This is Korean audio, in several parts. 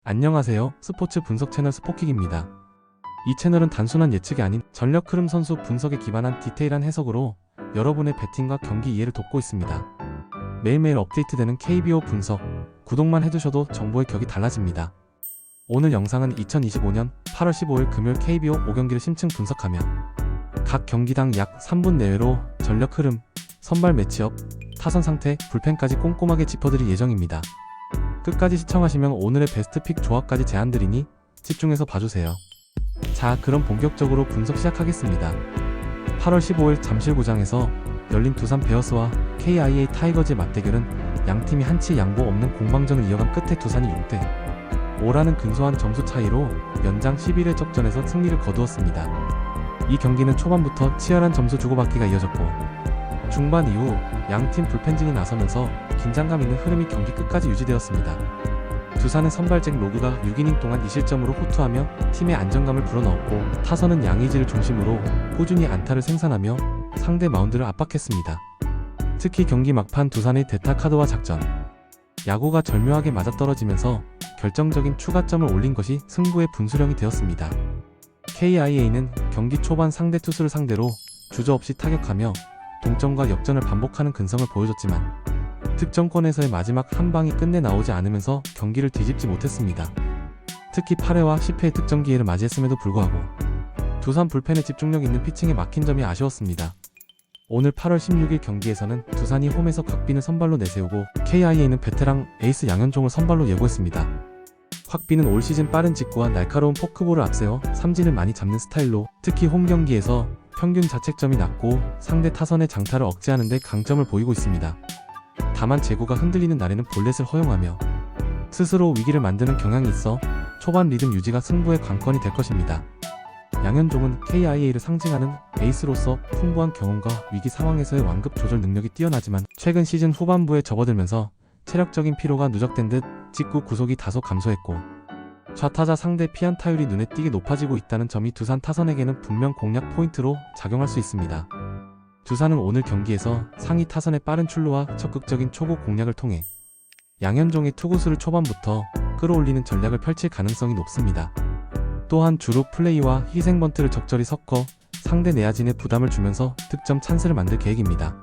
안녕하세요. 스포츠 분석 채널 스포킥입니다. 이 채널은 단순한 예측이 아닌 전력 흐름 선수 분석에 기반한 디테일한 해석으로 여러분의 배팅과 경기 이해를 돕고 있습니다. 매일매일 업데이트되는 KBO 분석, 구독만 해두셔도 정보의 격이 달라집니다. 오늘 영상은 2025년 8월 15일 금요일 KBO 5경기를 심층 분석하며 각 경기당 약 3분 내외로 전력 흐름, 선발 매치업, 타선 상태, 불펜까지 꼼꼼하게 짚어드릴 예정입니다. 끝까지 시청하시면 오늘의 베스트 픽 조합까지 제안드리니 집중해서 봐주세요. 자, 그럼 본격적으로 분석 시작하겠습니다. 8월 15일 잠실구장에서 열린 두산 베어스와 KIA 타이거즈의 맞대결은 양팀이 한치 양보 없는 공방전을 이어간 끝에 두산이 6대5라는 근소한 점수 차이로 연장 11회 접전에서 승리를 거두었습니다. 이 경기는 초반부터 치열한 점수 주고받기가 이어졌고 중반 이후 양팀 불펜진이 나서면서 긴장감 있는 흐름이 경기 끝까지 유지되었습니다. 두산은 선발 잭 로그가 6이닝 동안 2실점으로 호투하며 팀의 안정감을 불어넣었고 타선은 양의지를 중심으로 꾸준히 안타를 생산하며 상대 마운드를 압박했습니다. 특히 경기 막판 두산의 대타 카드와 작전, 야구가 절묘하게 맞아떨어지면서 결정적인 추가점을 올린 것이 승부의 분수령이 되었습니다. KIA는 경기 초반 상대 투수를 상대로 주저없이 타격하며 동점과 역전을 반복하는 근성을 보여줬지만 득점권에서의 마지막 한 방이 끝내 나오지 않으면서 경기를 뒤집지 못했습니다. 특히 8회와 10회의 득점 기회를 맞이했음에도 불구하고 두산 불펜의 집중력 있는 피칭에 막힌 점이 아쉬웠습니다. 오늘 8월 16일 경기에서는 두산이 홈에서 곽빈을 선발로 내세우고 KIA는 베테랑 에이스 양현종을 선발로 예고했습니다. 곽빈은 올 시즌 빠른 직구와 날카로운 포크볼을 앞세워 삼진을 많이 잡는 스타일로 특히 홈 경기에서 평균 자책점이 낮고 상대 타선의 장타를 억제하는 데 강점을 보이고 있습니다. 다만 제구가 흔들리는 날에는 볼넷을 허용하며 스스로 위기를 만드는 경향이 있어 초반 리듬 유지가 승부의 관건이 될 것입니다. 양현종은 KIA를 상징하는 에이스로서 풍부한 경험과 위기 상황에서의 완급 조절 능력이 뛰어나지만 최근 시즌 후반부에 접어들면서 체력적인 피로가 누적된 듯 직구 구속이 다소 감소했고 좌타자 상대 피안타율이 눈에 띄게 높아지고 있다는 점이 두산 타선에게는 분명 공략 포인트로 작용할 수 있습니다. 두산은 오늘 경기에서 상위 타선의 빠른 출루와 적극적인 초구 공략을 통해 양현종의 투구수를 초반부터 끌어올리는 전략을 펼칠 가능성이 높습니다. 또한 주로 플레이와 희생번트를 적절히 섞어 상대 내야진에 부담을 주면서 득점 찬스를 만들 계획입니다.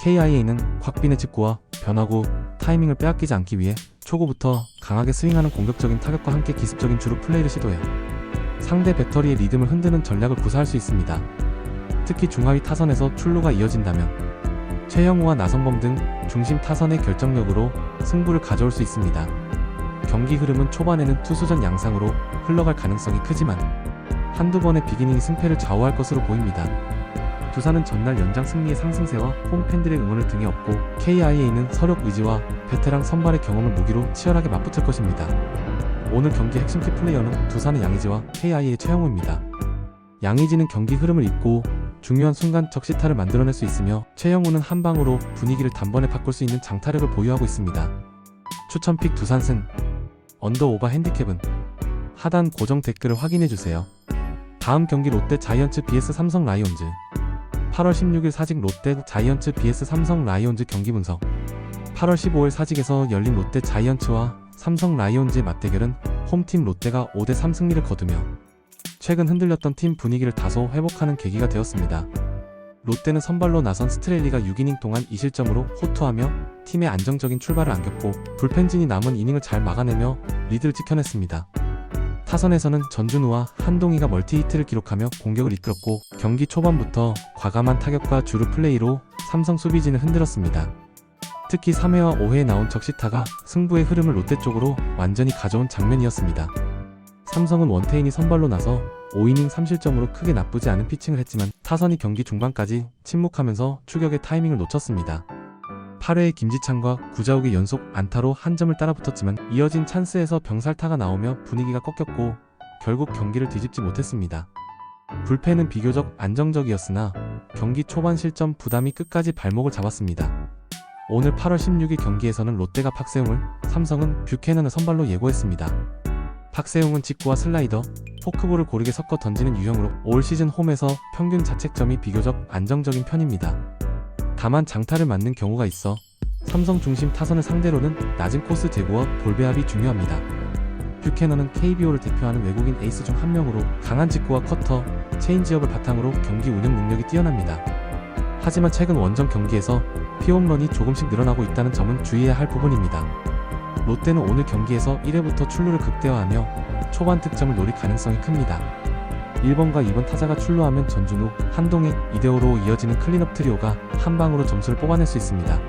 KIA는 곽빈의 직구와 변화구, 타이밍을 빼앗기지 않기 위해 초구부터 강하게 스윙하는 공격적인 타격과 함께 기습적인 주루 플레이를 시도해 상대 배터리의 리듬을 흔드는 전략을 구사할 수 있습니다. 특히 중하위 타선에서 출루가 이어진다면 최영우와 나성범 등 중심 타선의 결정력으로 승부를 가져올 수 있습니다. 경기 흐름은 초반에는 투수전 양상으로 흘러갈 가능성이 크지만 한두 번의 비기닝이 승패를 좌우할 것으로 보입니다. 두산은 전날 연장 승리의 상승세와 홈 팬들의 응원을 등에 업고 KIA는 서력 의지와 베테랑 선발의 경험을 무기로 치열하게 맞붙을 것입니다. 오늘 경기 핵심 키 플레이어는 두산의 양의지와 KIA의 최영우입니다. 양의지는 경기 흐름을 잇고 중요한 순간 적시타를 만들어낼 수 있으며 최영우는 한 방으로 분위기를 단번에 바꿀 수 있는 장타력을 보유하고 있습니다. 추천픽 두산승, 언더오버 핸디캡은 하단 고정 댓글을 확인해주세요. 다음 경기 롯데 자이언츠 vs 삼성 라이온즈. 8월 16일 사직 롯데 자이언츠 vs 삼성 라이온즈 경기 분석. 8월 15일 사직에서 열린 롯데 자이언츠와 삼성 라이온즈의 맞대결은 홈팀 롯데가 5대3 승리를 거두며 최근 흔들렸던 팀 분위기를 다소 회복하는 계기가 되었습니다. 롯데는 선발로 나선 스트렐리가 6이닝 동안 2실점으로 호투하며 팀의 안정적인 출발을 안겼고 불펜진이 남은 이닝을 잘 막아내며 리드를 지켜냈습니다. 타선에서는 전준우와 한동희가 멀티히트를 기록하며 공격을 이끌었고 경기 초반부터 과감한 타격과 주루 플레이로 삼성 수비진을 흔들었습니다. 특히 3회와 5회에 나온 적시타가 승부의 흐름을 롯데 쪽으로 완전히 가져온 장면이었습니다. 삼성은 원태인이 선발로 나서 5이닝 3실점으로 크게 나쁘지 않은 피칭을 했지만 타선이 경기 중반까지 침묵하면서 추격의 타이밍을 놓쳤습니다. 8회에 김지찬과 구자욱의 연속 안타로 한 점을 따라붙었지만 이어진 찬스에서 병살타가 나오며 분위기가 꺾였고 결국 경기를 뒤집지 못했습니다. 불펜은 비교적 안정적이었으나 경기 초반 실점 부담이 끝까지 발목을 잡았습니다. 오늘 8월 16일 경기에서는 롯데가 박세웅을, 삼성은 뷰캐넌을 선발로 예고했습니다. 박세웅은 직구와 슬라이더, 포크볼을 고르게 섞어 던지는 유형으로 올 시즌 홈에서 평균 자책점이 비교적 안정적인 편입니다. 다만 장타를 맞는 경우가 있어 삼성 중심 타선을 상대로는 낮은 코스 제구와 볼 배합이 중요합니다. 뷰캐넌은 KBO를 대표하는 외국인 에이스 중 한 명으로 강한 직구와 커터, 체인지업을 바탕으로 경기 운영 능력이 뛰어납니다. 하지만 최근 원정 경기에서 피홈런이 조금씩 늘어나고 있다는 점은 주의해야 할 부분입니다. 롯데는 오늘 경기에서 1회부터 출루를 극대화하며 초반 득점을 노릴 가능성이 큽니다. 1번과 2번 타자가 출루하면 전준우, 한동희, 이대호로 이어지는 클린업 트리오가 한 방으로 점수를 뽑아낼 수 있습니다.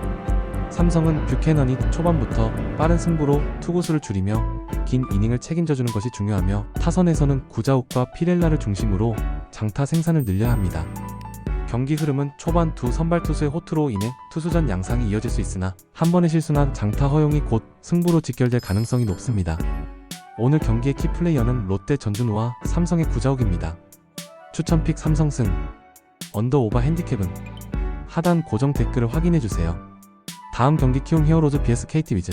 삼성은 뷰캐넌이 초반부터 빠른 승부로 투구수를 줄이며 긴 이닝을 책임져주는 것이 중요하며 타선에서는 구자욱과 피렐라를 중심으로 장타 생산을 늘려야 합니다. 경기 흐름은 초반 두 선발 투수의 호투로 인해 투수전 양상이 이어질 수 있으나 한 번의 실수나 장타 허용이 곧 승부로 직결될 가능성이 높습니다. 오늘 경기의 키플레이어는 롯데 전준우와 삼성의 구자욱입니다. 추천픽 삼성승. 언더오버 핸디캡은 하단 고정 댓글을 확인해주세요. 다음 경기 키움 히어로즈 vs KT 위즈.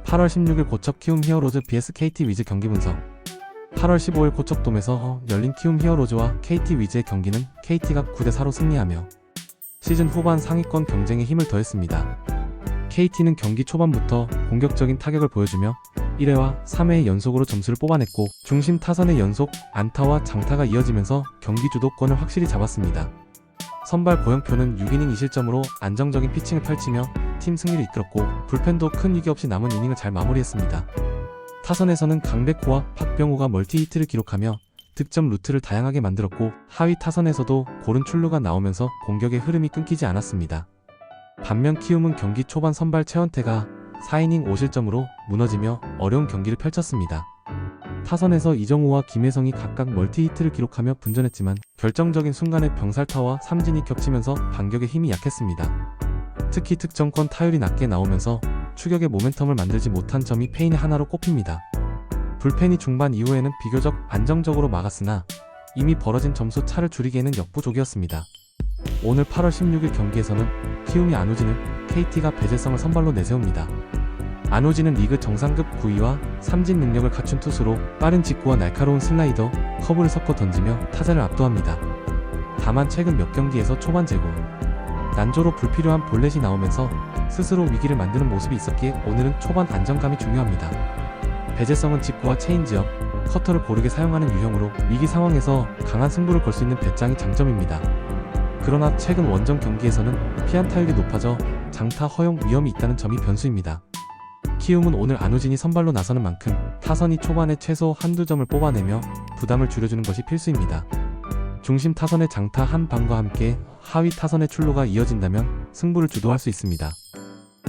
8월 16일 고척 키움 히어로즈 vs KT 위즈 경기 분석. 8월 15일 고척돔에서 열린 키움 히어로즈와 KT 위즈의 경기는 KT가 9대4로 승리하며 시즌 후반 상위권 경쟁에 힘을 더했습니다. KT는 경기 초반부터 공격적인 타격을 보여주며 1회와 3회 연속으로 점수를 뽑아냈고 중심 타선의 연속 안타와 장타가 이어지면서 경기 주도권을 확실히 잡았습니다. 선발 고영표는 6이닝 2실점으로 안정적인 피칭을 펼치며 팀 승리를 이끌었고 불펜도 큰 위기 없이 남은 이닝을 잘 마무리했습니다. 타선에서는 강백호와 박병호가 멀티히트를 기록하며 득점 루트를 다양하게 만들었고 하위 타선에서도 고른 출루가 나오면서 공격의 흐름이 끊기지 않았습니다. 반면 키움은 경기 초반 선발 최원태가 4이닝 5실점으로 무너지며 어려운 경기를 펼쳤습니다. 타선에서 이정우와 김혜성이 각각 멀티히트를 기록하며 분전했지만 결정적인 순간에 병살타와 삼진이 겹치면서 반격의 힘이 약했습니다. 특히 득점권 타율이 낮게 나오면서 추격의 모멘텀을 만들지 못한 점이 패인의 하나로 꼽힙니다. 불펜이 중반 이후에는 비교적 안정적으로 막았으나 이미 벌어진 점수 차를 줄이기에는 역부족이었습니다. 오늘 8월 16일 경기에서는 키움이 안우진을, KT가 배재성을 선발로 내세웁니다. 안우진은 리그 정상급 구위와 삼진 능력을 갖춘 투수로 빠른 직구와 날카로운 슬라이더, 커브를 섞어 던지며 타자를 압도합니다. 다만 최근 몇 경기에서 초반 제구, 난조로 불필요한 볼넷이 나오면서 스스로 위기를 만드는 모습이 있었기에 오늘은 초반 안정감이 중요합니다. 배재성은 직구와 체인지업, 커터를 고르게 사용하는 유형으로 위기 상황에서 강한 승부를 걸 수 있는 배짱이 장점입니다. 그러나 최근 원정 경기에서는 피안타율이 높아져 장타 허용 위험이 있다는 점이 변수입니다. 키움은 오늘 안우진이 선발로 나서는 만큼 타선이 초반에 최소 한두 점을 뽑아내며 부담을 줄여주는 것이 필수입니다. 중심 타선의 장타 한 방과 함께 하위 타선의 출루가 이어진다면 승부를 주도할 수 있습니다.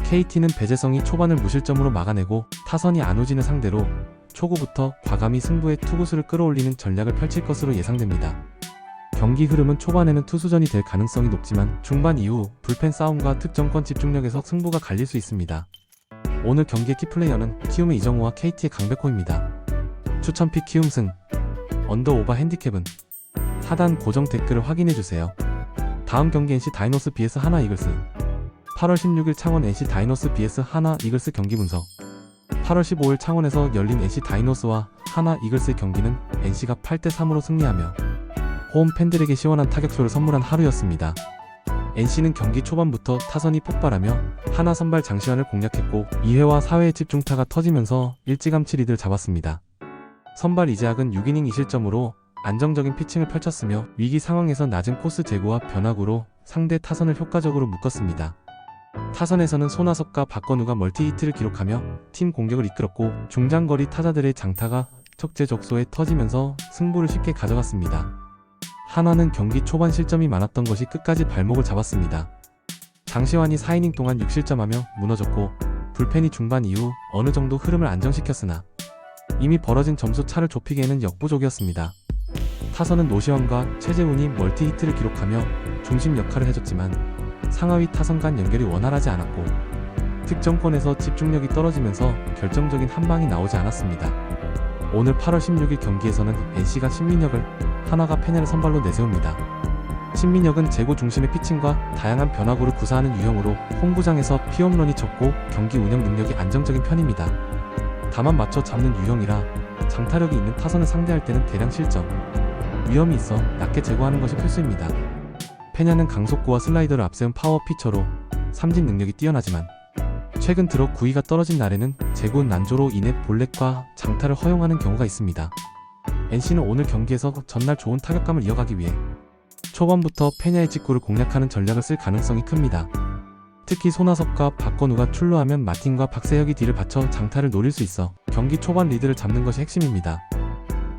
KT는 배재성이 초반을 무실점으로 막아내고 타선이 안우진을 상대로 초구부터 과감히 승부의 투구수를 끌어올리는 전략을 펼칠 것으로 예상됩니다. 경기 흐름은 초반에는 투수전이 될 가능성이 높지만 중반 이후 불펜 싸움과 득점권 집중력에서 승부가 갈릴 수 있습니다. 오늘 경기의 키플레이어는 키움의 이정우와 KT의 강백호입니다. 추천픽 키움승. 언더오버 핸디캡은 하단 고정 댓글을 확인해주세요. 다음 경기 NC 다이노스 vs 하나 이글스. 8월 16일 창원 NC 다이노스 vs 하나 이글스 경기 분석. 8월 15일 창원에서 열린 NC 다이노스와 하나 이글스의 경기는 NC가 8대3으로 승리하며 홈 팬들에게 시원한 타격쇼를 선물한 하루였습니다. NC는 경기 초반부터 타선이 폭발하며 하나 선발 장시환을 공략했고 2회와 4회의 집중타가 터지면서 일찌감치 리드를 잡았습니다. 선발 이재학은 6이닝 2실점으로 안정적인 피칭을 펼쳤으며 위기 상황에서 낮은 코스 제구와 변화구로 상대 타선을 효과적으로 묶었습니다. 타선에서는 손아섭과 박건우가 멀티히트를 기록하며 팀 공격을 이끌었고 중장거리 타자들의 장타가 적재적소에 터지면서 승부를 쉽게 가져갔습니다. 하나는 경기 초반 실점이 많았던 것이 끝까지 발목을 잡았습니다. 장시환이 4이닝 동안 6실점하며 무너졌고 불펜이 중반 이후 어느 정도 흐름을 안정시켰으나 이미 벌어진 점수 차를 좁히기에는 역부족이었습니다. 타선은 노시환과 최재훈이 멀티히트를 기록하며 중심 역할을 해줬지만 상하위 타선 간 연결이 원활하지 않았고 득점권에서 집중력이 떨어지면서 결정적인 한 방이 나오지 않았습니다. 오늘 8월 16일 경기에서는 NC가 신민혁을, 하나가 페넬을 선발로 내세웁니다. 신민혁은 제구 중심의 피칭과 다양한 변화구를 구사하는 유형으로 홈구장에서 피홈런이 적고 경기 운영 능력이 안정적인 편입니다. 다만 맞춰 잡는 유형이라 장타력이 있는 타선을 상대할 때는 대량 실점, 위험이 있어 낮게 제거하는 것이 필수입니다. 페냐는 강속구와 슬라이더를 앞세운 파워 피처로 삼진 능력이 뛰어나지만 최근 들어 구위가 떨어진 날에는 제구 난조로 인해 볼넷과 장타를 허용하는 경우가 있습니다. NC는 오늘 경기에서 전날 좋은 타격감을 이어가기 위해 초반부터 페냐의 직구를 공략하는 전략을 쓸 가능성이 큽니다. 특히 손아섭과 박건우가 출루하면 마틴과 박세혁이 뒤를 받쳐 장타를 노릴 수 있어 경기 초반 리드를 잡는 것이 핵심입니다.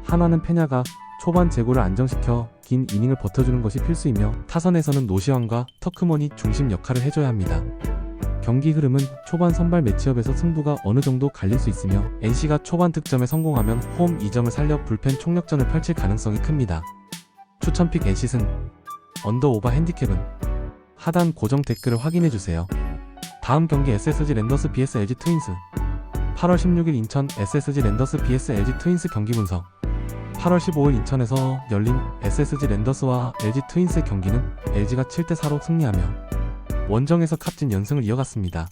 한화는 페냐가 초반 제구를 안정시켜 긴 이닝을 버텨주는 것이 필수이며 타선에서는 노시환과 터크먼이 중심 역할을 해줘야 합니다. 경기 흐름은 초반 선발 매치업에서 승부가 어느 정도 갈릴 수 있으며 NC가 초반 득점에 성공하면 홈 2점을 살려 불펜 총력전을 펼칠 가능성이 큽니다. 추천픽 NC승, 언더오바 핸디캡은 하단 고정 댓글을 확인해주세요. 다음 경기 SSG 랜더스 vs LG 트윈스. 8월 16일 인천 SSG 랜더스 vs LG 트윈스 경기 분석. 8월 15일 인천에서 열린 SSG 랜더스와 LG 트윈스의 경기는 LG가 7대4로 승리하며 원정에서 값진 연승을 이어갔습니다.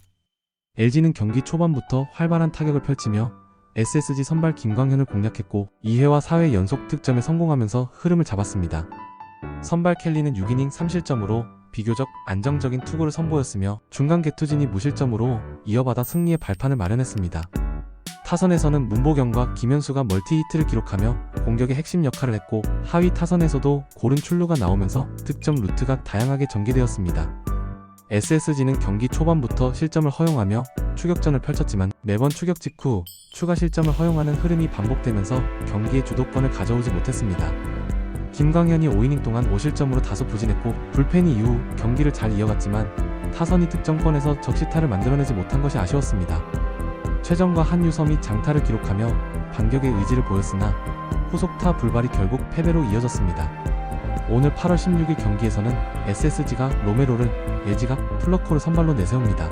LG는 경기 초반부터 활발한 타격을 펼치며 SSG 선발 김광현을 공략했고 2회와 4회 연속 득점에 성공하면서 흐름을 잡았습니다. 선발 켈리는 6이닝 3실점으로 비교적 안정적인 투구를 선보였으며 중간 개투진이 무실점으로 이어받아 승리의 발판을 마련했습니다. 타선에서는 문보경과 김현수가 멀티히트를 기록하며 공격의 핵심 역할을 했고 하위 타선에서도 고른 출루가 나오면서 득점 루트가 다양하게 전개되었습니다. SSG는 경기 초반부터 실점을 허용하며 추격전을 펼쳤지만 매번 추격 직후 추가 실점을 허용하는 흐름이 반복되면서 경기의 주도권을 가져오지 못했습니다. 김광현이 5이닝 동안 5실점으로 다소 부진했고 불펜 이후 경기를 잘 이어갔지만 타선이 득점권에서 적시타를 만들어내지 못한 것이 아쉬웠습니다. 최정과 한유섬이 장타를 기록하며 반격의 의지를 보였으나 후속타 불발이 결국 패배로 이어졌습니다. 오늘 8월 16일 경기에서는 SSG가 로메로를, LG가 플러코를 선발로 내세웁니다.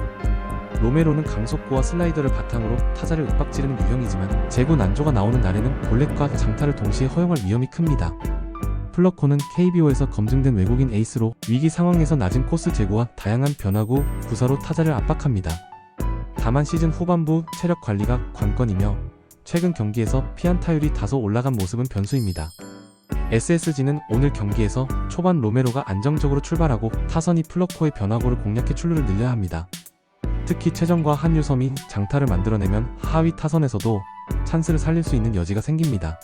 로메로는 강속구와 슬라이더를 바탕으로 타자를 윽박지르는 유형이지만 제구 난조가 나오는 날에는 볼넷과 장타를 동시에 허용할 위험이 큽니다. 플러코는 KBO에서 검증된 외국인 에이스로 위기 상황에서 낮은 코스 제구와 다양한 변화구, 구사로 타자를 압박합니다. 다만 시즌 후반부 체력 관리가 관건이며 최근 경기에서 피안타율이 다소 올라간 모습은 변수입니다. SSG는 오늘 경기에서 초반 로메로가 안정적으로 출발하고 타선이 플러코의 변화구를 공략해 출루를 늘려야 합니다. 특히 최정과 한유섬이 장타를 만들어내면 하위 타선에서도 찬스를 살릴 수 있는 여지가 생깁니다.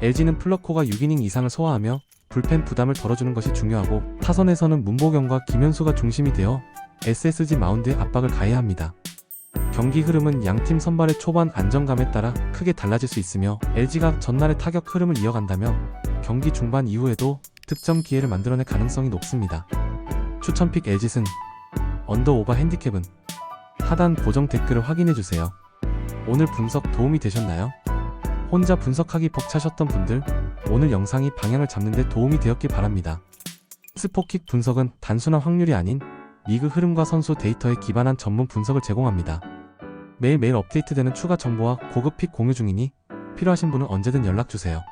LG는 플러코가 6이닝 이상을 소화하며 불펜 부담을 덜어주는 것이 중요하고 타선에서는 문보경과 김현수가 중심이 되어 SSG 마운드에 압박을 가해야 합니다. 경기 흐름은 양팀 선발의 초반 안정감에 따라 크게 달라질 수 있으며 LG가 전날의 타격 흐름을 이어간다면 경기 중반 이후에도 득점 기회를 만들어낼 가능성이 높습니다. 추천픽 LG승, 언더오바 핸디캡은 하단 고정 댓글을 확인해주세요. 오늘 분석 도움이 되셨나요? 혼자 분석하기 벅차셨던 분들, 오늘 영상이 방향을 잡는 데 도움이 되었길 바랍니다. 스포킥 분석은 단순한 확률이 아닌 리그 흐름과 선수 데이터에 기반한 전문 분석을 제공합니다. 매일매일 업데이트되는 추가 정보와 고급 픽 공유 중이니 필요하신 분은 언제든 연락주세요.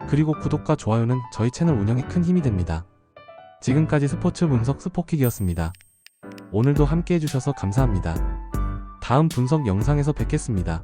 그리고 구독과 좋아요는 저희 채널 운영에 큰 힘이 됩니다. 지금까지 스포츠 분석 스포킥이었습니다. 오늘도 함께 해주셔서 감사합니다. 다음 분석 영상에서 뵙겠습니다.